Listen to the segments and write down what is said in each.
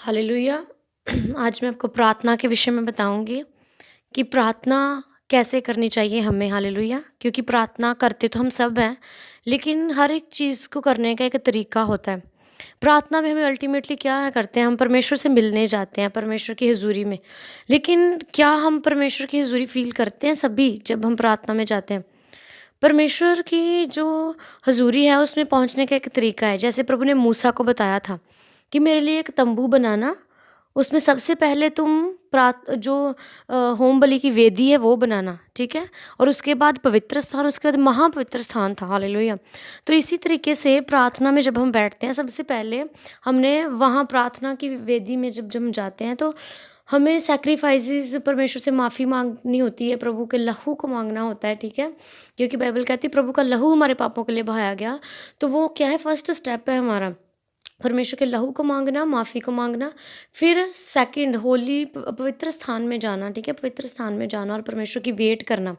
Hallelujah. आज मैं आपको प्रार्थना के विषय में बताऊंगी कि प्रार्थना कैसे करनी चाहिए हमें। हालेलुया। क्योंकि प्रार्थना करते तो हम सब हैं, लेकिन हर एक चीज़ को करने का एक तरीका होता है। प्रार्थना में हमें अल्टीमेटली क्या करते हैं, हम परमेश्वर से मिलने जाते हैं परमेश्वर की हजूरी में। लेकिन क्या हम परमेश्वर की हजूरी फील करते हैं सभी जब हम प्रार्थना में जाते हैं? परमेश्वर की जो हजूरी है उसमें पहुंचने का एक तरीका है। जैसे प्रभु ने मूसा को बताया था कि मेरे लिए एक तंबू बनाना, उसमें सबसे पहले तुम जो होम बलि की वेदी है वो बनाना, ठीक है? और उसके बाद पवित्र स्थान, उसके बाद महापवित्र स्थान था। हालेलुया। तो इसी तरीके से प्रार्थना में जब हम बैठते हैं, सबसे पहले हमने वहाँ प्रार्थना की वेदी में जब जब हम जाते हैं तो हमें सैक्रिफाइसेस परमेश्वर से माफ़ी मांगनी होती है, प्रभु के लहू को मांगना होता है, ठीक है? क्योंकि बाइबल कहती है प्रभु का लहू हमारे पापों के लिए बहाया गया। तो वो क्या है, फर्स्ट स्टेप है हमारा, परमेश्वर के लहू को मांगना, माफ़ी को मांगना। फिर सेकंड होली पवित्र स्थान में जाना, ठीक है? पवित्र स्थान में जाना और परमेश्वर की वेट करना।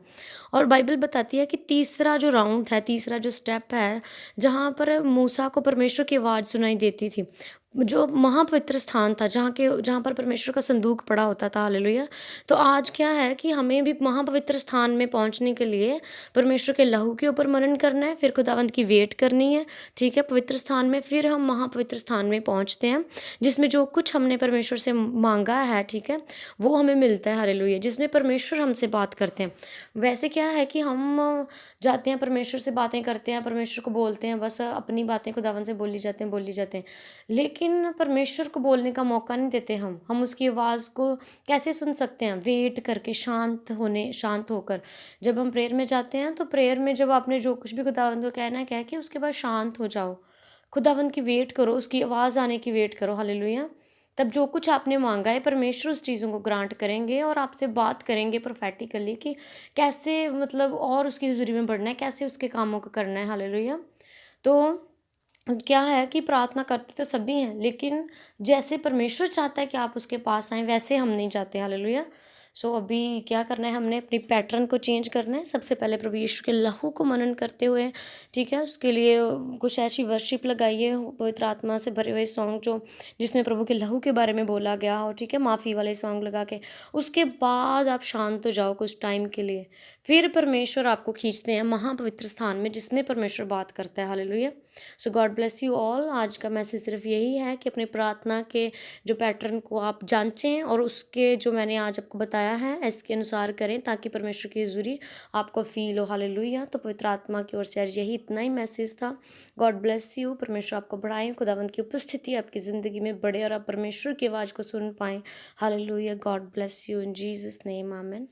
और बाइबल बताती है कि तीसरा जो राउंड है, तीसरा जो स्टेप है, जहाँ पर मूसा को परमेश्वर की आवाज़ सुनाई देती थी, जो महापवित्र स्थान था, जहाँ पर परमेश्वर का संदूक पड़ा होता था। हालेलुया। तो आज क्या है कि हमें भी महापवित्र स्थान में पहुँचने के लिए परमेश्वर के लहू के ऊपर मनन करना है, फिर खुदावंत की वेट करनी है, ठीक है? पवित्र स्थान में फिर हम महापवित्र स्थान में पहुँचते हैं, जिसमें जो कुछ हमने परमेश्वर से मांगा है, ठीक है, वो हमें मिलता है। हालेलुया। जिसमें परमेश्वर हमसे बात करते हैं। वैसे क्या है कि हम जाते हैं, परमेश्वर से बातें करते हैं, परमेश्वर को बोलते हैं, बस अपनी बातें खुदावंत से बोली जाते हैं, लेकिन परमेश्वर को बोलने का मौका नहीं देते। हम उसकी आवाज़ को कैसे सुन सकते हैं? वेट करके, शांत होकर। जब हम प्रेयर में जाते हैं तो प्रेयर में जब आपने जो कुछ भी खुदावंत को कहना है कह के उसके बाद शांत हो जाओ, खुदावंत की वेट करो, उसकी आवाज़ आने की वेट करो। हालेलुया। तब जो कुछ आपने मांगा है परमेश्वर उस चीज़ों को ग्रांट करेंगे और आपसे बात करेंगे प्रोफेटिकली कि कैसे, मतलब और उसकी हुजूरी में बढ़ना है, कैसे उसके कामों को करना है। हालेलुया। तो क्या है कि प्रार्थना करते तो सभी हैं, लेकिन जैसे परमेश्वर चाहता है कि आप उसके पास आएँ, वैसे हम नहीं जाते। हालेलुया। सो अभी क्या करना है, हमने अपनी पैटर्न को चेंज करना है। सबसे पहले प्रभु यीशु के लहू को मनन करते हुए, ठीक है, उसके लिए कुछ ऐसी वर्शिप लगाइए, पवित्र आत्मा से भरे हुए सॉन्ग जो जिसमें प्रभु के लहू के बारे में बोला गया हो, ठीक है, माफ़ी वाले सॉन्ग लगा के। उसके बाद आप शांत हो जाओ कुछ टाइम के लिए। फिर परमेश्वर आपको खींचते हैं महापवित्र स्थान में, जिसमें परमेश्वर बात करता है। Hallelujah. So God bless you all. आज का मैसेज सिर्फ यही है कि अपनी प्रार्थना के जो पैटर्न को आप जांचें और उसके जो मैंने आज आपको बताया है इसके अनुसार करें, ताकि परमेश्वर की हजूरी आपको फील हो। हालेलुया। तो पवित्र आत्मा की ओर से आज यही इतना ही मैसेज था। God bless you. परमेश्वर आपको बढ़ाएं, खुदावंत की उपस्थिति आपकी ज़िंदगी में बढ़े और आप परमेश्वर की आवाज़ को सुन पाएँ। Hallelujah. God bless you in Jesus name, amen.